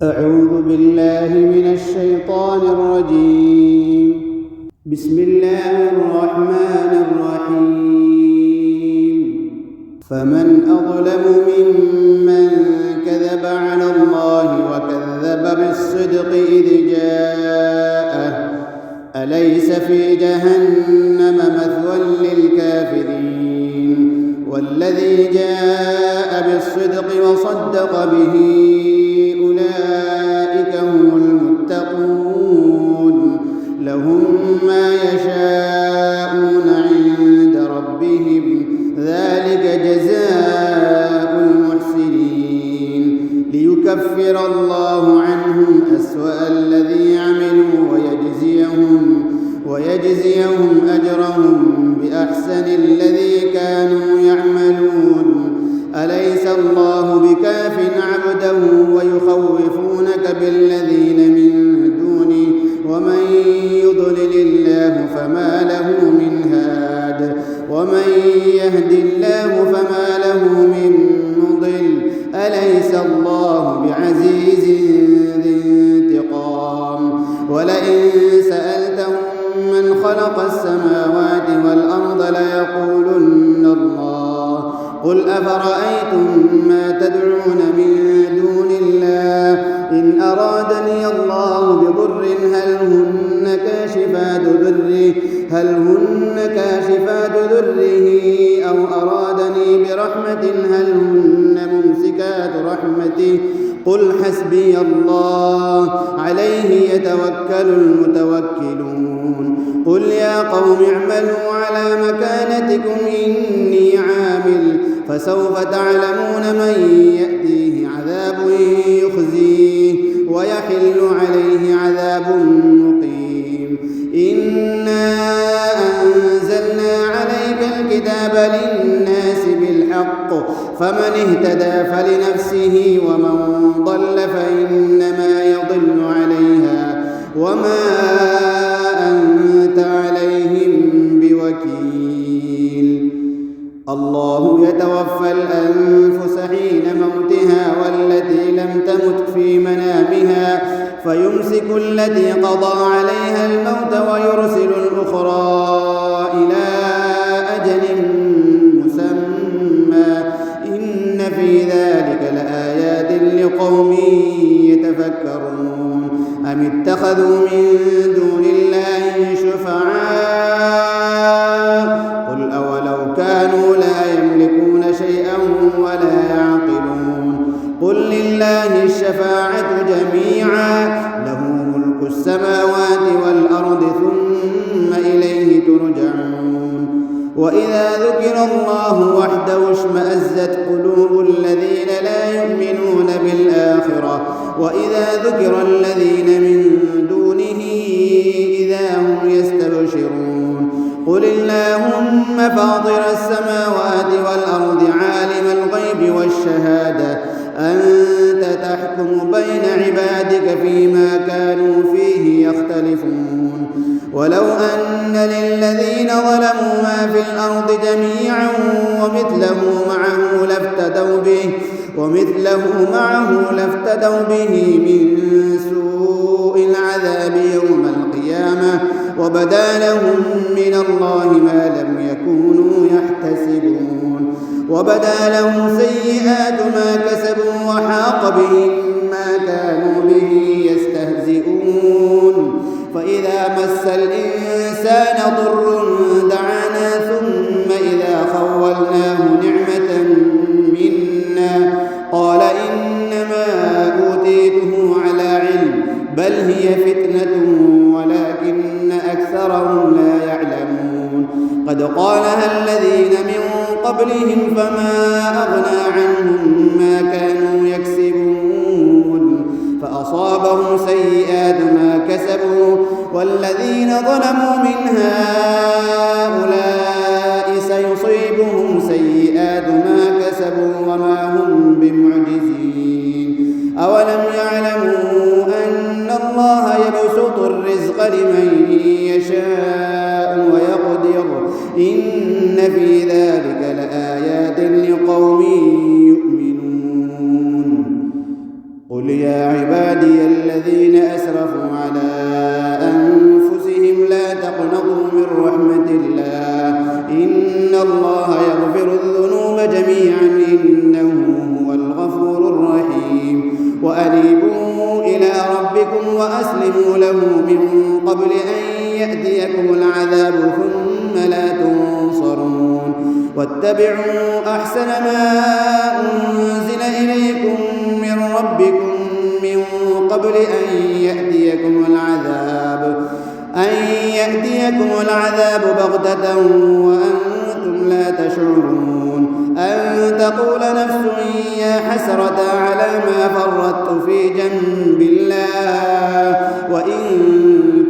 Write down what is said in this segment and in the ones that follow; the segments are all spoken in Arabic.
أعوذ بالله من الشيطان الرجيم. بسم الله الرحمن الرحيم. فمن أظلم ممن كذب على الله وكذب بالصدق إذ جاءه أليس في جهنم مثوى للكافرين والذي جاء بالصدق وصدق به أولئك هم المتقون لهم ما يشاءون عند ربهم ذلك جزاء المحسنين ليكفر الله عنهم أسوأ الذي عملوا ويجزيهم أجرهم بأحسن الذي كانوا يعملون أليس الله بكاف عبده ويخوفونك بالذين من دونه ومن يضلل الله فما له من هاد ومن يهد الله فما له من مضل أليس الله بعزيز ذي انتقام ولئن سألتهم من خلق السماوات والأرض ليقولن الله قل أفرأيتم ما تدعون من دون الله إن أرادني الله بضر هل هن كاشفات ضره أو أرادني برحمة هل هن ممسكات رحمته قل حسبي الله عليه يتوكل المتوكلون قل يا قوم اعملوا على مكانتكم إني عامل فسوف تعلمون من يأتيه عذاب يخزيه ويحل عليه عذاب مقيم إنا أنزلنا عليك الكتاب للناس بالحق فمن اهتدى فلنفسه ومن ضل فإنما يضل عليها وما أنت عليهم بوكيل الله يتوفى الأنفس حين موتها والتي لم تمت في منامها فيمسك التي قضى عليها الموت ويرسل الأخرى إلى أجل مسمى إن في ذلك لآيات لقوم يتفكرون أم اتخذوا من دون الله شفعاء قل أولو كانوا لا يملكون شيئا ولا يعقلون قل لله الشفاعة جميعا له ملك السماوات والأرض ثم إليه ترجعون وإذا ذكر الله وحده اشمأزت قلوب الذين لا يؤمنون بالآخرة وإذا ذكر الذين من دونه إذا هم يستبشرون قل اللهم فاطر السماوات والأرض عالم الغيب والشهادة أنت تحكم بين عبادك فيما كانوا فيه يختلفون ولو أن للذين ظلموا ما في الأرض جميعا ومثله معه لافتدوا به من سوء العذاب يوم القيامة وبدا لهم من الله ما لم يكونوا يحتسبون وبدا لهم سيئات ما كسبوا وحاق بهم ما كانوا به يستهزئون فإذا مس الإنسان ضر دعانا ثم إذا خولناه نعمة منا قال إنما أوتيته على علم بل هي فتنة ولكن أكثرهم لا يعلمون قد قالها الذين من قبلهم فما أغنى عنهم ما كانوا يكسبون فأصابهم سيئات ما كسبوا والذين ظلموا من هؤلاء سيصيبهم سيئات ما كسبوا وما هم بمعجزين أولم يعلموا أن الله يبسط الرزق لمن يشاء ويقدر إن في ذلك لآيات لقوم يؤمنون قل يا عبادي الذين أسرفوا على أنفسهم لا تقنطوا من رحمة الله إن الله يغفر الذنوب جميعا إنه هو الغفور الرحيم وأنيبوا إلى ربكم وأسلموا له من قبل أن يأتيكم العذاب ثم لا تنصرون واتبعوا أحسن ما أنزل إليكم من ربكم من قبل أن يأتيكم العذاب بغتة وأنتم لا تشعرون أن تقول نفس يا حسرة على ما فرطت في جنب الله وإن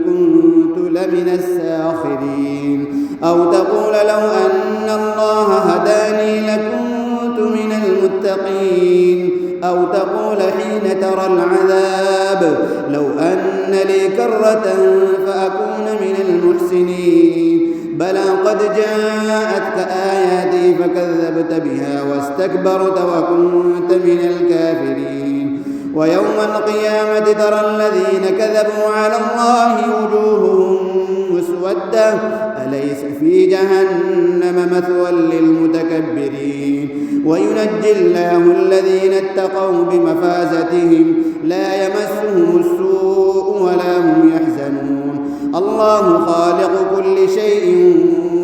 كنت لمن الساخرين أو تقول لو أن الله هداني لكنت من المتقين أو تقول حين ترى العذاب لو أن لي كرة فأكون من المحسنين بلى قد جاءتك آياتي فكذبت بها واستكبرت وكنت من الكافرين ويوم القيامة ترى الذين كذبوا على الله وجوههم مسودة أليس في جهنم مثوى للمتكبرين وينجي الله الذين اتقوا بمفازتهم لا يمسهم السوء ولا هم يحزنون الله خالق كل شيء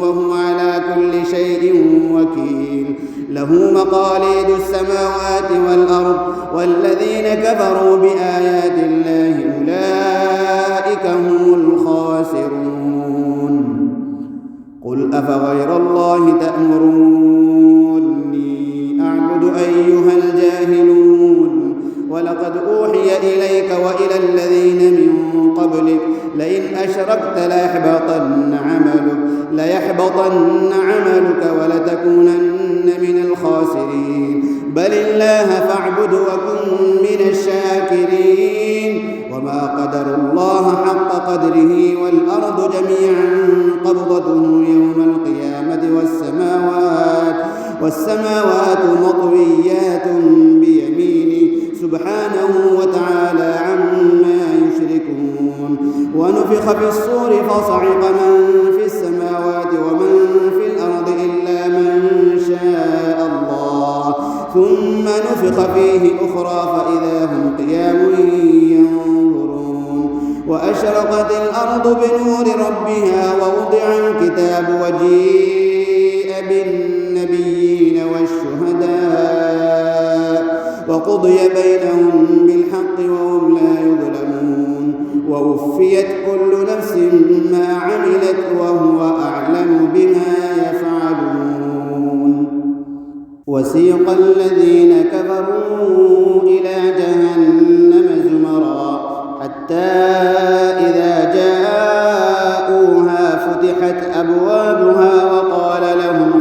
وهو على كل شيء وكيل له مقاليد السماوات والأرض والذين كفروا بآيات الله أولئك هم الخاسرون قل أفغير الله تأمروني أعبد أيها الجاهلون ولقد أوحي إليك وإلى الذين من قبلك لئن أشركت ليحبطن عملك ولتكونن من الخاسرين بل الله فاعبد وكن من الشاكرين وما قدر الله حق قدره والأرض جميعا قبضته يوم القيامة والسماوات مطويات بيمينه سبحانه وتعالى عما يشركون ونفخ في الصور فصعق من في السماوات ومن في الأرض إلا من شاء الله ثم نفخ فيه أخرى فإذا هم قيام ينظرون وأشرقت الأرض بنور ربها ووضع الكتاب وجيء بالنبيين والشهداء وقضي بينهم بالحق وهم لا يظلمون ووفيت كل نفس ما عملت وهو أعلم بما يفعلون وسيق الذين كفروا إلى جهنم زمرا حتى إذا جاءوها فتحت أبوابها وقال لهم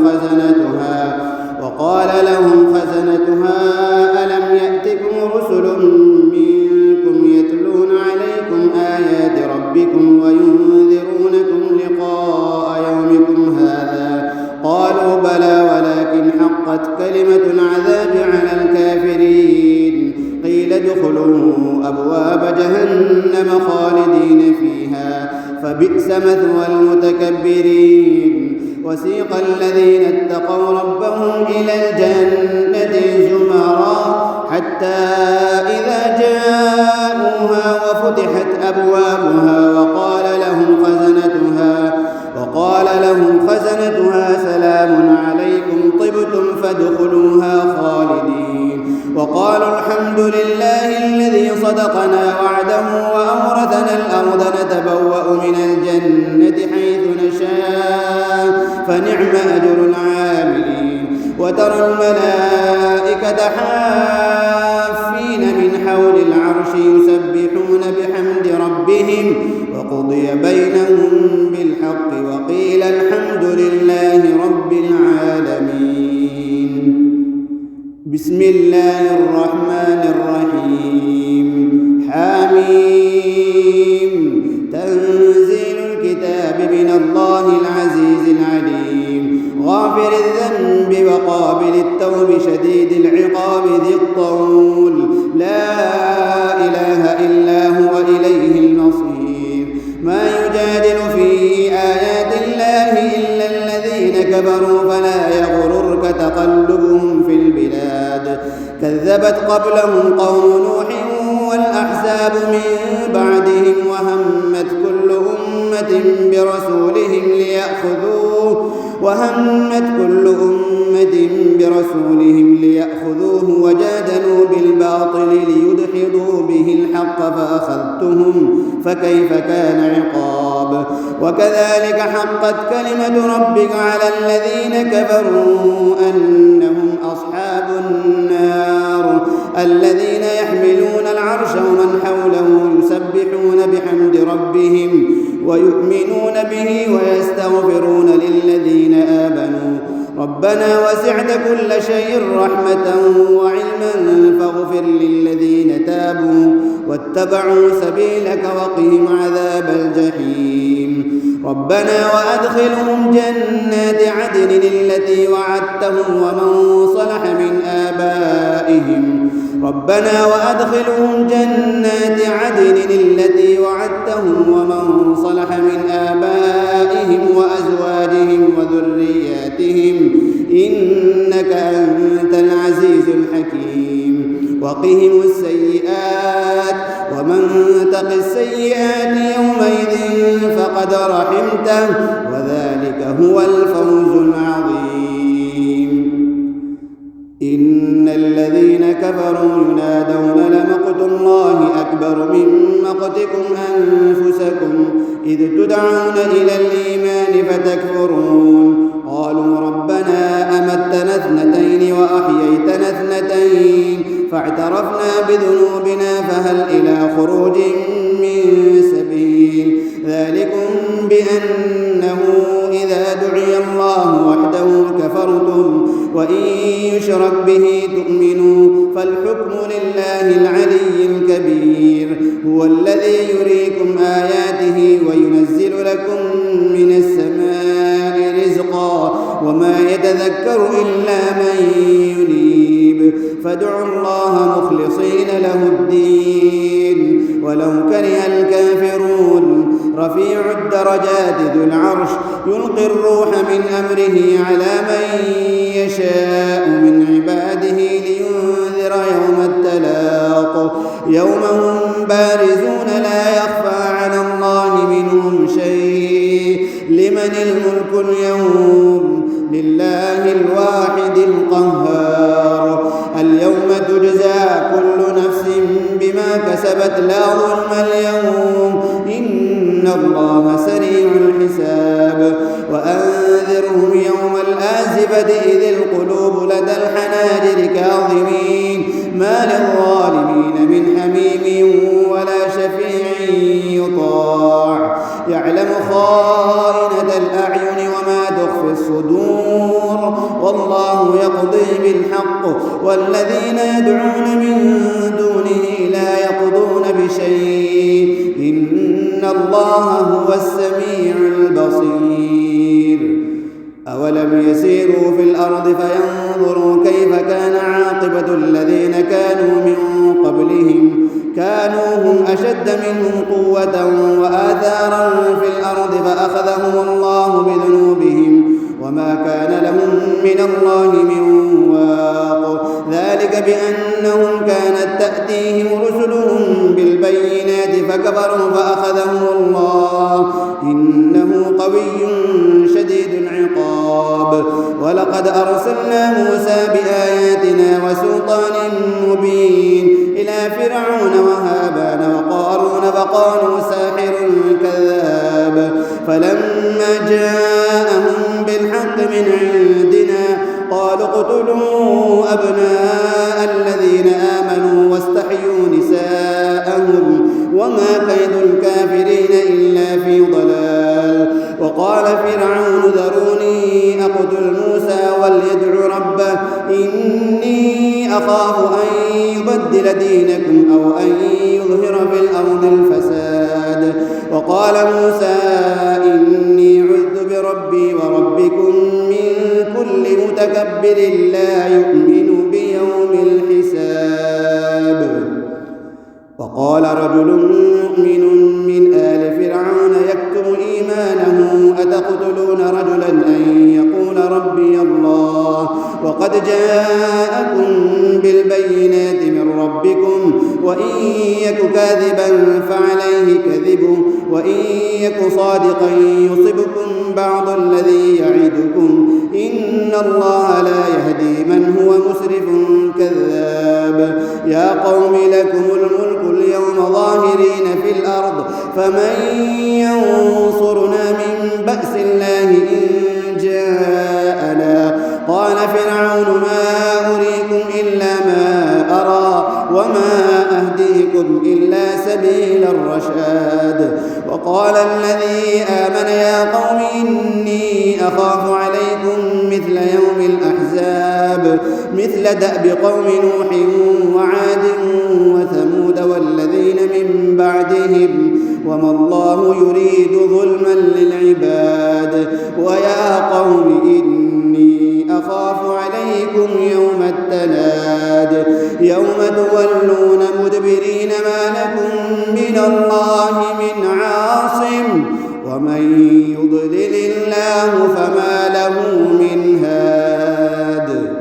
خزنتها ألم يأتكم رسل منكم يتلون عليكم آيات ربكم وينذرونكم لقاء يومكم هذا قالوا بلى ولكن حقت كلمة العذاب على الكافرين قيل ادخلوا أبواب جهنم خالدين فيها فبئس مثوى المتكبرين وسيق الذين اتقوا ربهم إلى الجنة زمرا حتى إذا جاءوها وفتحت أبوابها وقال لهم خزنتها سلام عليكم طبتم فادخلوها خالدين وقالوا الحمد لله الذي صدقنا وعده وأورثنا الأرض نتبوأ من الجنة حيث نشاء فنعم أجر العاملين وترى الملائكة حافين من حول العرش يسبحون بحمد ربهم وقضي بينهم بالحق وقيل الحمد لله رب العالمين بسم الله الرحمن الرحيم حميم تنزيل الكتاب من الله العزيز العليم غافر الذنب وقابل التوب شديد العقاب ذي الطول لا قبلهم قوم نوح والأحزاب من بعدهم وهمت كل أمة برسولهم ليأخذوه وجادلوا بالباطل ليدحضوا به الحق فأخذتهم فكيف كان عقاب. وكذلك حقت كلمة ربك على الذين كفروا أنهم أصحاب النار الذين يحملون العرش ومن حوله يسبحون بحمد ربهم ويؤمنون به ويستغفرون للذين آمنوا ربنا وسعت كل شيء رحمة وعلما فاغفر للذين تابوا واتبعوا سبيلك وقهم عذاب الجحيم. ربنا وأدخلهم جنات عدن التي وعدتهم ومن صلح من آبائهم ربنا وأدخلهم جنات عدن التي وعدتهم ومن صلح من آبائهم وأزواجهم وذرياتهم إنك أنت العزيز الحكيم. وقهم السيئات ومن تق السيئات يومئذ فقد رحمته وذلك هو الفوز العظيم. إن الذين كفروا ينادون لمقت الله أكبر من مقتكم أنفسكم إذ تدعون إلى الإيمان فتكفرون قالوا ربنا أمتنا اثنتين وأحييتنا اثنتين فاعترفنا بذنوبنا فهل إلى خروج من سبيل ذلكم بأنه إذا دعي الله وحده كفرتم وإن يشرك به تؤمنوا فالحكم لله العلي الكبير. هو الذي يريكم آياته وينزل لكم من السماء رزقا وما يتذكر إلا من ينيب فادعوا الله مخلصين له الدين ولو كره الكافرون. رفيع الدرجات ذو العرش يلقي الروح من أمره على من يشاء من عباده لينذر يوم التلاق يوم هم بارزون لا يخفى على الله منهم شيء لمن الملك اليوم لله الواحد القهار. اليوم تجزى كل نفس بما كسبت لا ظلم اليوم إن الله سريع الحساب. وأنذرهم يوم الآزفة إذ القلوب لدى الحناجر كاظمين ما للظالمين من حميم ولا شفيع يطاع يعلم خائنة الأعين وما تخفي الصدور والله يقضي بالحق والذين يدعون من دونه لا يقضون بشيء إن الله هو السميع البصير. أولم يسيروا في الأرض فينظروا كيف كان عاقبة الذين كانوا من قبلهم كانوا هم أشد منهم قوة وآثارا في الأرض فأخذهم الله بذنوبهم وما كان لهم من الله من واق ذلك بأنهم كانت تأتيهم رسلهم بالبينات فكفروا فأخذهم الله إنه قوي شديد العقاب. ولقد أرسلنا موسى بآياتنا وسلطان مبين إلى فرعون وهامان وقارون فقالوا ساحر كذاب فلما جاءهم بالحق من عندنا قالوا اقتلوا أبناء الذين آمنوا واستحيوا نساءهم وما كيد الكافرين إلا في ضلال. وقال فرعون ذروني أقتل موسى وليدع ربه إني أخاف أن يبدل دينكم أو أن يظهر في الأرض الفساد. وقال موسى إني عذت بربي وربكم من كل متكبر لا يؤمن بيوم الحساب. وقال رجل مؤمن من آل فرعون يكتم إيمانه أتقتلون رجلا أن يقول ربي الله وقد جاءكم بالبينات من ربكم وإن يك كاذبا فعليه كذبه وإن يك صادقا يصبكم بعض الذي يعدكم إن الله لا يهدي من هو مسرف كذاب يا قوم لكم الملك اليوم ظاهرين في الأرض فمن ينصرنا من بأس الله إن جاءنا قال فرعون ما أريكم إلا ما أرى وما أهديكم إلا سبيل الرشاد وقال الذي آمن يا قوم إني أخاف عليكم مثل يوم الأحزاب مثل دأب قوم نوح وعاد وثمود والذين من بعدهم وما الله يريد ظلما للعباد ويا قوم إني أخاف عليكم يوم التناد يوم تولون مدبرين ما لكم من الله من عاصم ومن يضلل الله فما له من هاد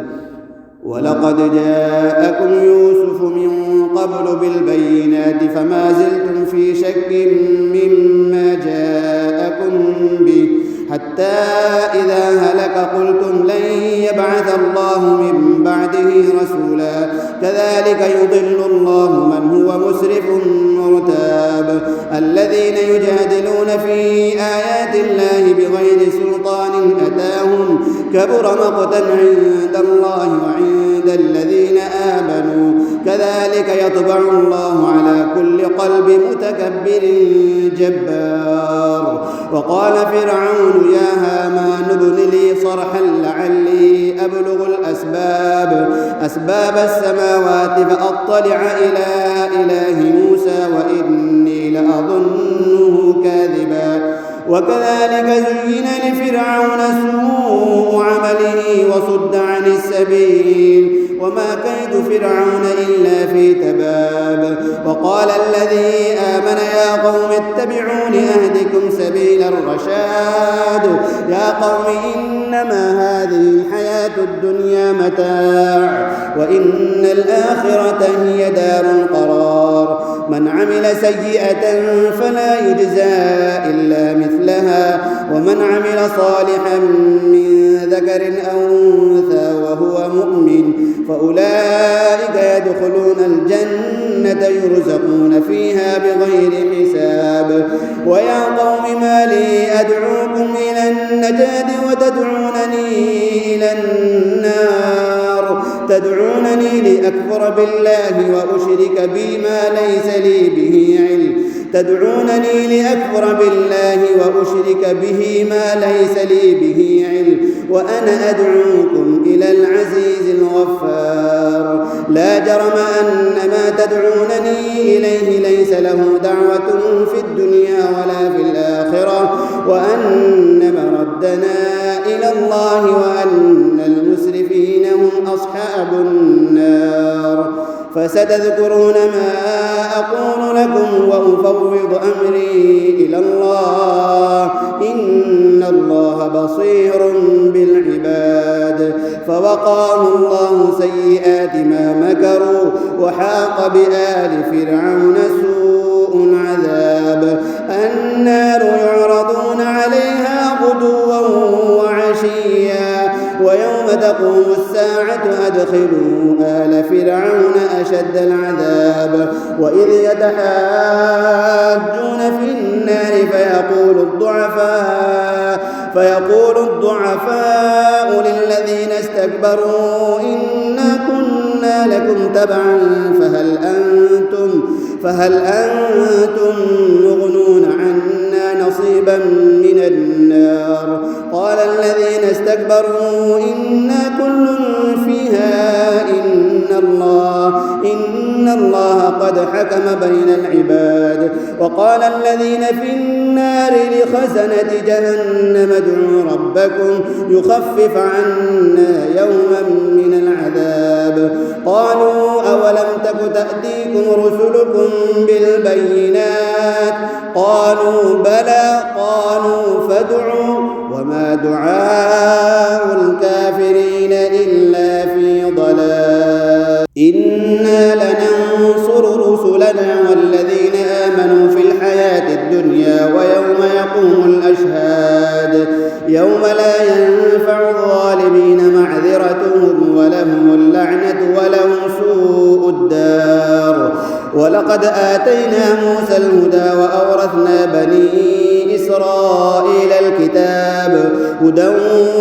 ولقد جاءكم يوسف من قبل بالبينات فما زلتم في شك مما جاءكم به حتى إذا هلك قلتم لن يبعث الله من بعده رسولا كذلك يضل الله من هو مسرف مرتاب الذين يجادلون في آيات الله بغير سلطان أتاهم كبر مقتا عند الله وعند الذين آمنوا كذلك يطبع الله على كل قلب متكبر جبار وقال فرعون يا هامان ابن لي صرحا لعلي أبلغ أسباب السماوات فأطلع إلى إله موسى وإني لأظنه كاذبا وكذلك زين لفرعون سوء عمله وصد عن السبيل وما كيد فرعون إلا في تباب وقال الذي آمن يا قوم اتبعون أهدكم سبيل الرشاد يا قوم إنما هذه الحياة الدنيا متاع وإن الآخرة هي دار القرار من عمل سيئة فلا يجزى إلا مثلها ومن عمل صالحا من ذكر أو أنثى وهو مؤمن فأولئك يدخلون الجنة يرزقون فيها بغير حساب ويا قوم ما لي أدعوكم إلى النجاة تدعونني لأكفر بالله وأشرك بما ليس لي به علم وأنا أدعوكم إلى العزيز الغفار لا جرم أن ما تدعونني إليه ليس له دعوة في الدنيا ولا في الآخرة وأن مردنا إلى الله وأن المسرفين هم أصحاب النار فستذكرون ما أقول لكم وأفوض أمري إلى الله إن الله بصير بالعباد فوقاه الله سيئات ما مكروا وحاق بآل فرعون سوء العذاب النار يعرضون عليها غدوا وعشيا ويوم تقوم الساعة أدخلوا آل فرعون أشد العذاب وإذ يتحاجون في النار فيقول الضعفاء للذين استكبروا إنا كنا لكم تبعا فهل أنتم مغنون عنا نصيبا من النار قال الذين استكبروا إنا كل فيها إن الله قد حكم بين العباد وقال الذين في النار لخزنة جهنم ادعوا ربكم يخفف عنا يوما من العذاب قالوا أولم تك تأتيكم رسلكم بالبينات قالوا بلى. قالوا فادعوا. وما دعاء الكافرين إلا في ضلال. إنا لننصر رسلنا والذين آمنوا في الحياة الدنيا ويوم يقوم الأشهاد يوم لا ينفع الظالمين معذرتهم ولهم اللعنة ولهم سوء الدار. ولقد آتينا موسى الهدى وأورثنا بني إسرائيل الكتاب هدى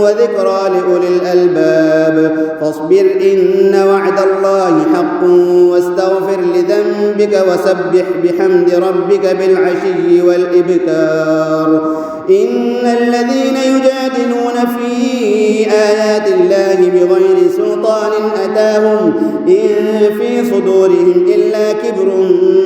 وذكرى لأولي الألباب. فاصبر إن وعد الله حق واستغفر لذنبك وسبح بحمد ربك بالعشي والإبكار. إن الذين يجادلون في آيات الله بغير سلطان أتاهم إن في صدورهم إلا كبر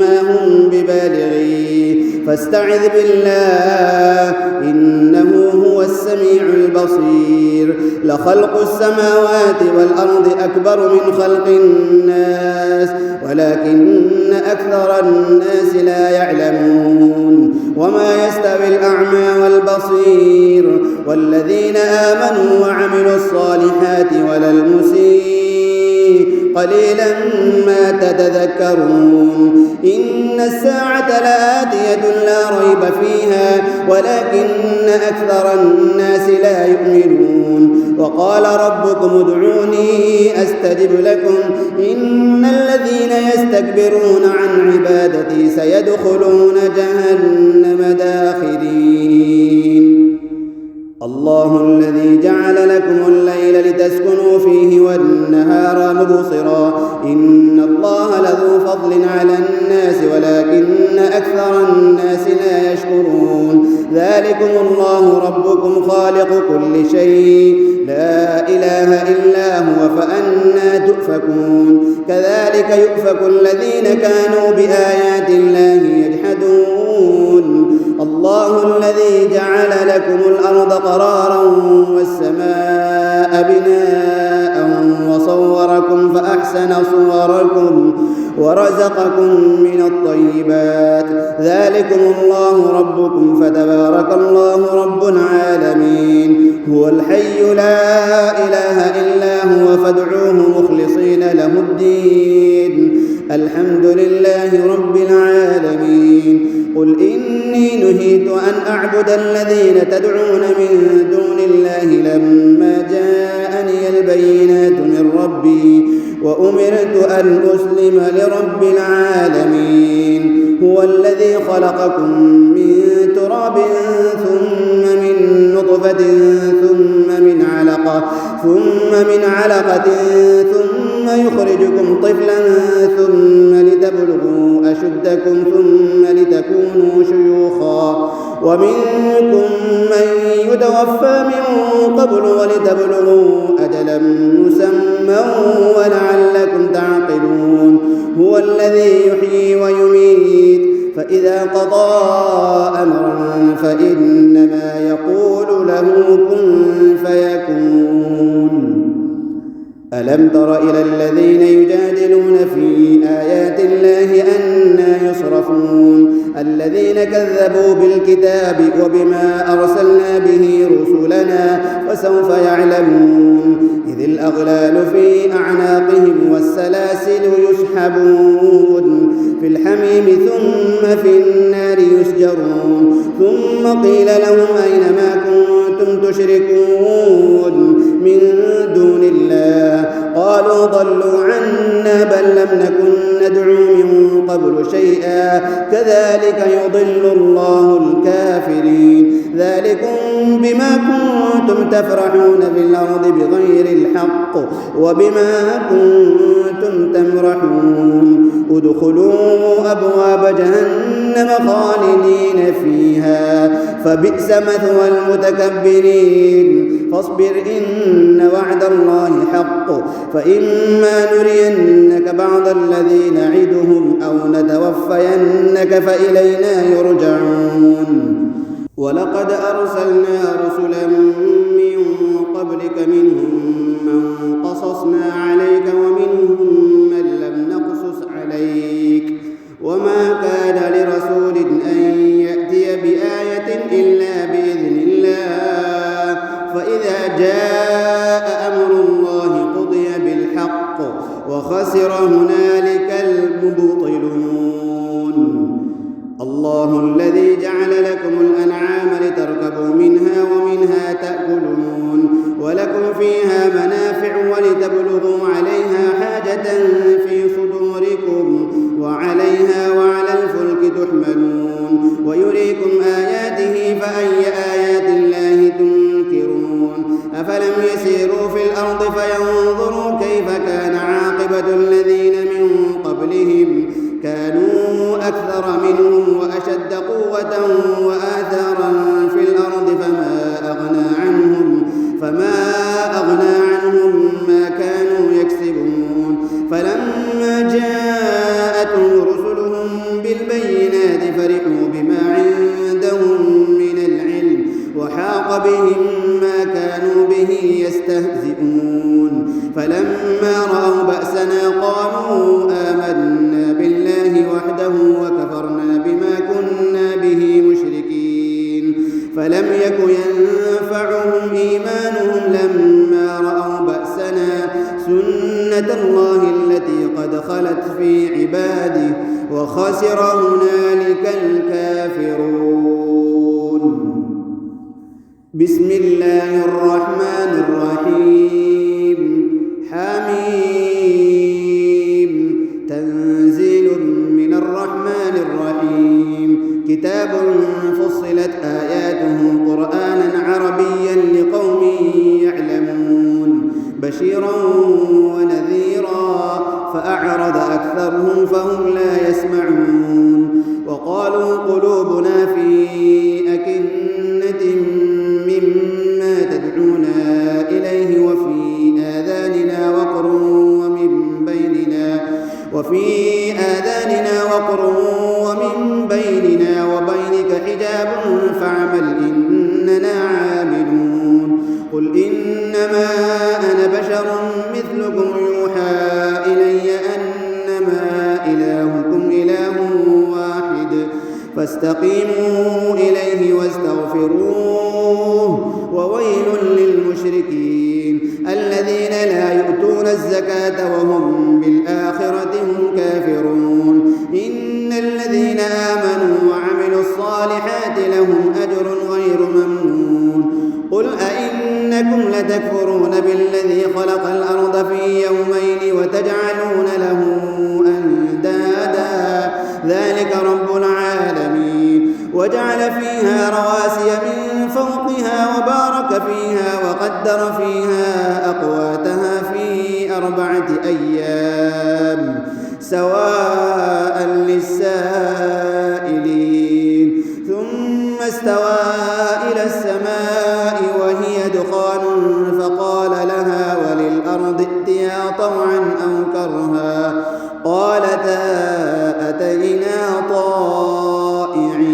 ما هم ببالغيه فاستعذ بالله إنه هو السميع البصير. لخلق السماوات والأرض أكبر من خلق الناس ولكن أكثر الناس لا يعلمون. وما يستوي الأعمى والبصير والذين آمنوا وعملوا الصالحات ولا المسيء قليلا ما تتذكرون. إن الساعة لآتية لا ريب فيها ولكن أكثر الناس لا يؤمنون. وقال ربكم ادعوني أستجب لكم إن الذين يستكبرون عن عبادتي سيدخلون جهنم داخرين. الله الذي جعل لكم الليل لتسكنوا فيه والنهار مبصرا إن الله لذو فضل على الناس ولكن أكثر الناس لا يشكرون. ذلكم الله ربكم خالق كل شيء لا إله إلا هو فأنى تؤفكون. كذلك يؤفك الذين كانوا بآيات الله يجحدون. الله الذي جعل لكم الأرض قرارا والسماء بناء وصوركم فأحسن صوركم ورزقكم من الطيبات. ذلكم الله ربكم فتبارك الله رب العالمين. هو الحي لا إله إلا هو فادعوه مخلصين له الدين الحمد لله رب العالمين. قل إني نهيت أن أعبد الذين تدعون من دون الله لما جاءني البينات من ربي وأمرت أن أسلم لرب العالمين. هو الذي خلقكم من تراب ثم من نطفة ثم من علقة ثم يخرجكم طفلا ثم لتبلغوا أشدكم ثم لتكونوا شيوخا ومنكم من يتوفى من قبل ولتبلغوا أجلا مسمى ولعلكم تعقلون. هو الذي يحيي ويميت فإذا قضى أمرا فإنما يقول له كن فيكون. ألم تر إلى الذين يجادلون في آيات الله أنى يصرفون الذين كذبوا بالكتاب وبما أرسلنا به رسلنا فسوف يعلمون. إذ الأغلال في أعناقهم والسلاسل يسحبون في الحميم ثم في النار يسجرون. ثم قيل لهم أين ما كنتم تشركون من دون الله قالوا ضلوا عنا بل لم نكن ندعو من قبل شيئا كذلك يضل الله الكافرين. ذلكم بما كنتم تفرحون في الأرض بغير الحق وبما كنتم تمرحون. ادخلوا أبواب جهنم خالدين فيها فبئس مثوى المتكبرين. فاصبر إن وعد الله حق فإما نرينك بعض الذي نعدهم أو نتوفينك فإلينا يرجعون. ولقد أرسلنا رسلا من قبلك منهم من قصصنا عليك ومنهم من لم نقصص عليك وما كان لرسول أن يأتي الله الذي جعل لكم الأنعام لتركبوا منها ومنها تأكلون ولكم فيها منافع ولتبلغوا عليها حاجة في صدوركم وعليها وعلى الفلك تحملون ويريكم آياته فأي آيات الله تنكرون أفلم يسيروا في الأرض فينظروا كيف كان عاقبة الذين من قبلهم كانوا أكثر منهم وأشد قوة وآثارا في الأرض فما أغنى عنهم ما كانوا يكسبون فلما جاءتهم رسلهم بالبينات فرحوا بما عندهم من العلم وحاق بهم ما كانوا به يستهزئون فلما رأوا بأسنا قالوا آمنا بالله وحده وكفرنا بما كنا به مشركين فلم يك ينفعهم إيمانهم لما رأوا بأسنا سنة الله التي قد خلت في عباده وخسر هنالك الكافرون. بسم الله الرحمن الرحيم. حميم. تنزيل من الرحمن الرحيم. كتاب فصلت آياته قرآنا عربيا لقوم يعلمون بشيرا ونذيرا فأعرض أكثرهم فهم لا يسمعون وقالوا قلوبنا في أكنة مما تدعونا إليه وفي آذاننا وقر ومن بيننا وبينك حجاب فاعمل إننا عاملون قل إنما أنا بشر مثلكم يوحى إلي أنما إلهكم إله واحد فاستقيموا إليه واستغفروه وويل للمشركين الذين لا يؤتون الزكاة وهم بالآخرة هم كافرون إن الذين آمنوا وعملوا الصالحات لهم أجر غير ممنون قل أئنكم لتكفرون بالذي خلق الأرض في يومين وتجعلون له أندادا ذلك رب العالمين وجعل فيها رواسي من فوقها وبارك فيها وقدر فيها أقواتها في 4 أيام سواء للسائلين ثم استوى إلى السماء وهي دخان فقال لها وللأرض ائتيا طوعا أو كرها قالتا أتينا طائعين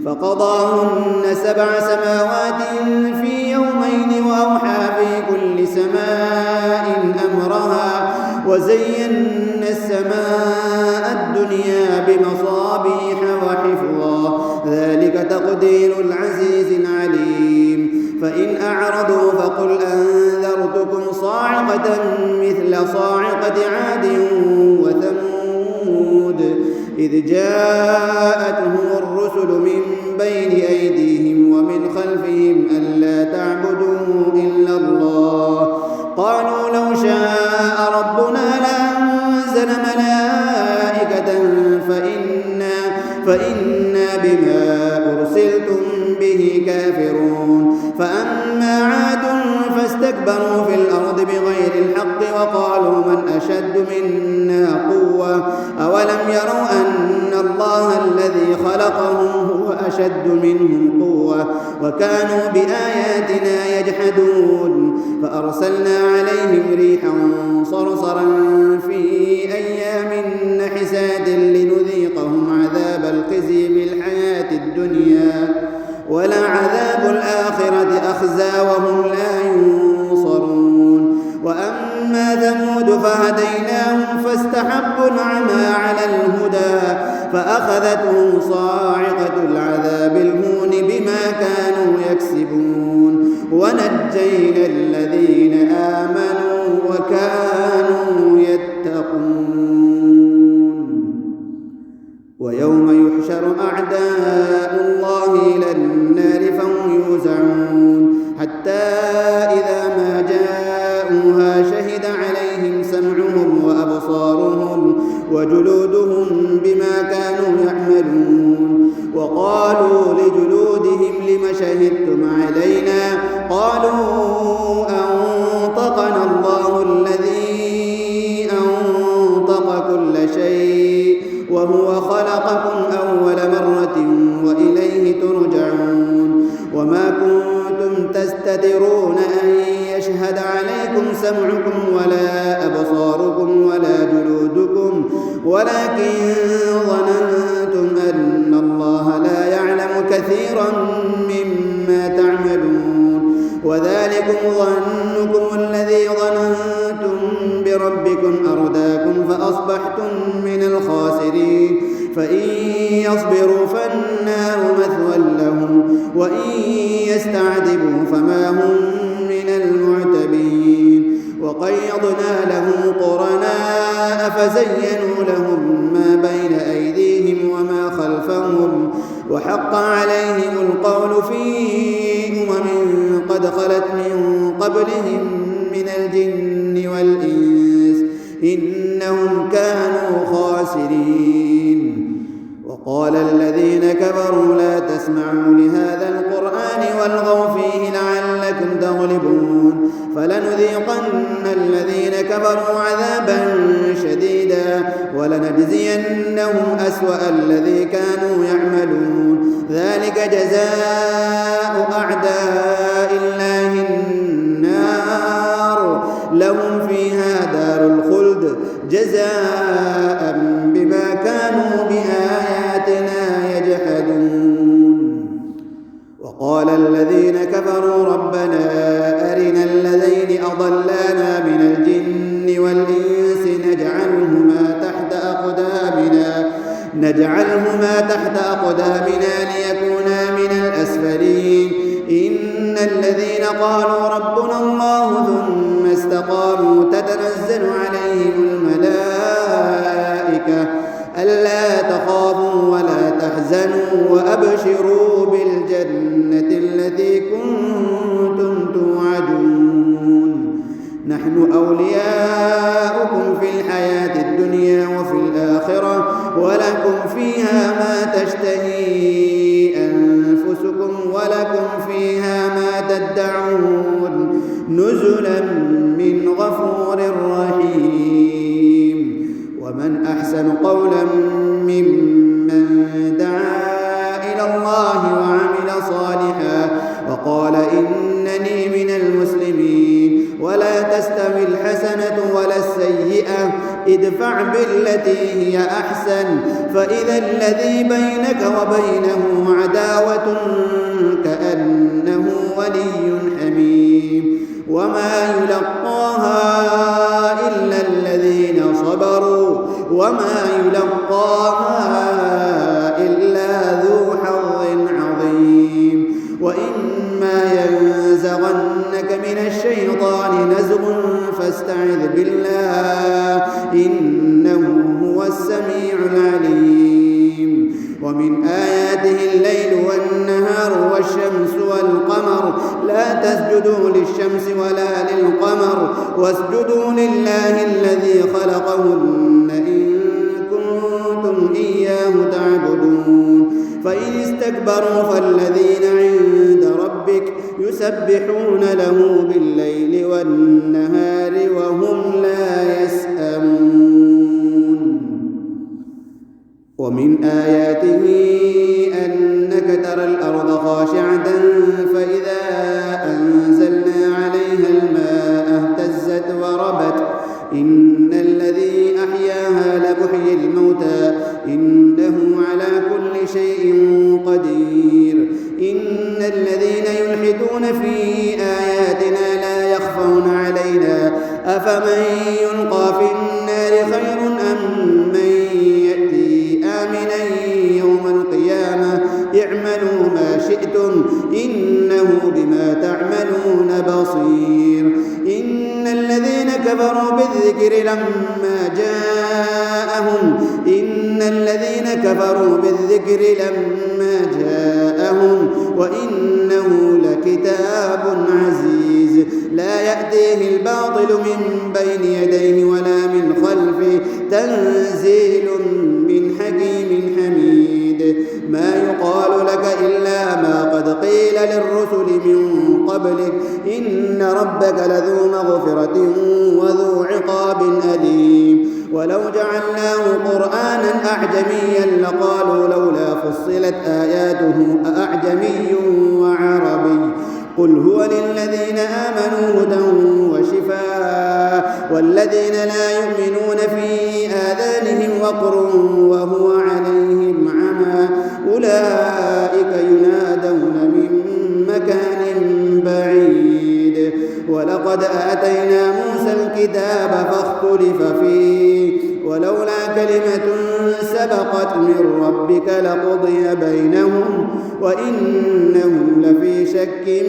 فقضاهن 7 سماوات في يومين وأوحى في كل سماء أمرها وزينا السماء الدنيا بمصابيح وحفظا ذلك تقدير العزيز العليم فإن أعرضوا فقل أنذرتكم صاعقة مثل صاعقة عاد وثمود إذ جاءتهم الرسل من بين أيديهم ومن خلفهم ألا تعبدوا إلا الله قالوا لو شاء ربنا لأنزل ملائكة فإنا بما أرسلتم به كافرون فأما عاد فاستكبروا في الأرض بغير الحق وقالوا من أشد منا قوة أولم يروا أن الله الذي خلقهم هو أشد منهم قوة وكانوا بآياتنا يجحدون فأرسلنا عليهم ريحا صرصرا في أيام نحسات لنذيقهم عذاب الخزي في الحياة الدنيا ولعذاب الآخرة أخزى وهم لا ينصرون وأما ثمود فهديناهم فاستحبوا العمى على الهدى فأخذتهم صاعقة العذاب الهون بما كانوا يكسبون ونجينا الذين آمنوا وكانوا يتقون ويوم يحشر أعداء الله إلى النار فهم يوزعون حتى إذا ما جاءوها شهد عليهم سمعهم وأبصارهم وجلودهم بما كانوا يعملون وقالوا لجلودهم لم شهدتم علينا قالوا أنطقنا الله الذي أنطق كل شيء وهو خلقكم أول مرة وإليه ترجعون وما كنتم تستترون أن يشهد عليكم سمعكم ولا أبصاركم ولا جلودكم ولكن ظننتم أن الله لا يعلم كثيرا مما تعملون وذلكم ظنكم الذي ظننتم بربكم أرداكم فأصبحتم من الخاسرين فإن يصبروا فالنار مثوى لهم وإن يستعتبوا فما هم من المعتبين وقيضنا لهم قرناء فزينوا لهم ما بين أيديهم وما خلفهم وحق عليهم القول في قد خلت من قبلهم من الجن والإنس إنهم كانوا خاسرين وقال الذين كفروا لا تسمعوا لهذا القرآن والغوا فيه لعلكم تغلبون فلنذيقن الذين كفروا عذابا شديدا ولنجزينهم أسوأ الذي كانوا يعملون ذلك جزاء أعداء الله النار لهم فيها دار الخلد جزاء بما كانوا بآياتنا يجحدون وقال الذين كفروا ربنا أرنا الذين أضلانا من الجن والإنس نجعلهما تحت أقدامنا ليكونا من الأسفلين إن الذين قالوا ربنا الله ثم استقاموا تتنزل عليهم الملائكة ألا تخافوا ولا تحزنوا وأبشروا بالجنة التي كنتم توعدون نحن أولياؤكم في الحياة الدنيا وفي الآخرة ولكم فيها ما تشتهي أنفسكم ولكم فيها ما تدعون نزلا من غفور رحيم ومن أحسن قولا ممن دعا إلى الله وعمل صالحا وقال إنني من المسلمين ولا تستوي الحسنة ولا السيئة ادفع بالتي هي أحسن فإذا الذي بينك وبينه عداوة كأنه ولي حميم وما يلقاها إلا الذين صبروا وما يلقاها إلا ذو حظ عظيم وإما ينزغنك من الشيطان نزغ فاستعذ بالله إنه هو السميع العليم ومن آياته الليل والنهار والشمس والقمر لا تسجدوا للشمس ولا للقمر واسجدوا لله الذي خلقهن إن كنتم إياه تعبدون فإن استكبروا فالذين عند ربك يسبحون له بالليل والنهار وهم لا يسأمون ومن آياته أنك ترى الأرض خاشعة فإذا أنزلنا عليها الماء اهتزت وربت إن الذي أحياها لمحيي الموتى إنه على كل شيء قدير إن الذين يلحدون في آياتنا لا يخفون علينا أفمن يلقى في النار خير أم من يأتي آمنا يوم القيامة اعملوا ما شئتم إنه بما تعملون بصير إن الذين كفروا بالذكر لما جاءهم إن إن الذين كفروا بالذكر لما جاءهم وإنه لكتاب عزيز لا يأتيه الباطل من بين يديه ولا من خلفه تنزيل من حكيم حميد ما يقال لك إلا ما قد قيل للرسل من قبلك إن ربك لذو مغفرة وذو عقاب أليم ولو جعلناه قرآنا أعجميا لقالوا لولا فصلت آياته أأعجمي وعربي قل هو للذين آمنوا هدى وشفاء والذين لا يؤمنون في آذانهم وقر وهو عليهم عمى أولئك ينادون من مكان بعيد ولقد آتينا موسى الكتاب فاختلف فيه ولولا كلمة سبقت من ربك لقضي بينهم وإنهم لفي شك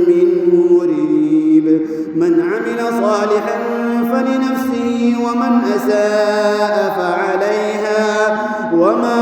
منه مريب من عمل صالحا فلنفسه ومن أساء فعليها وما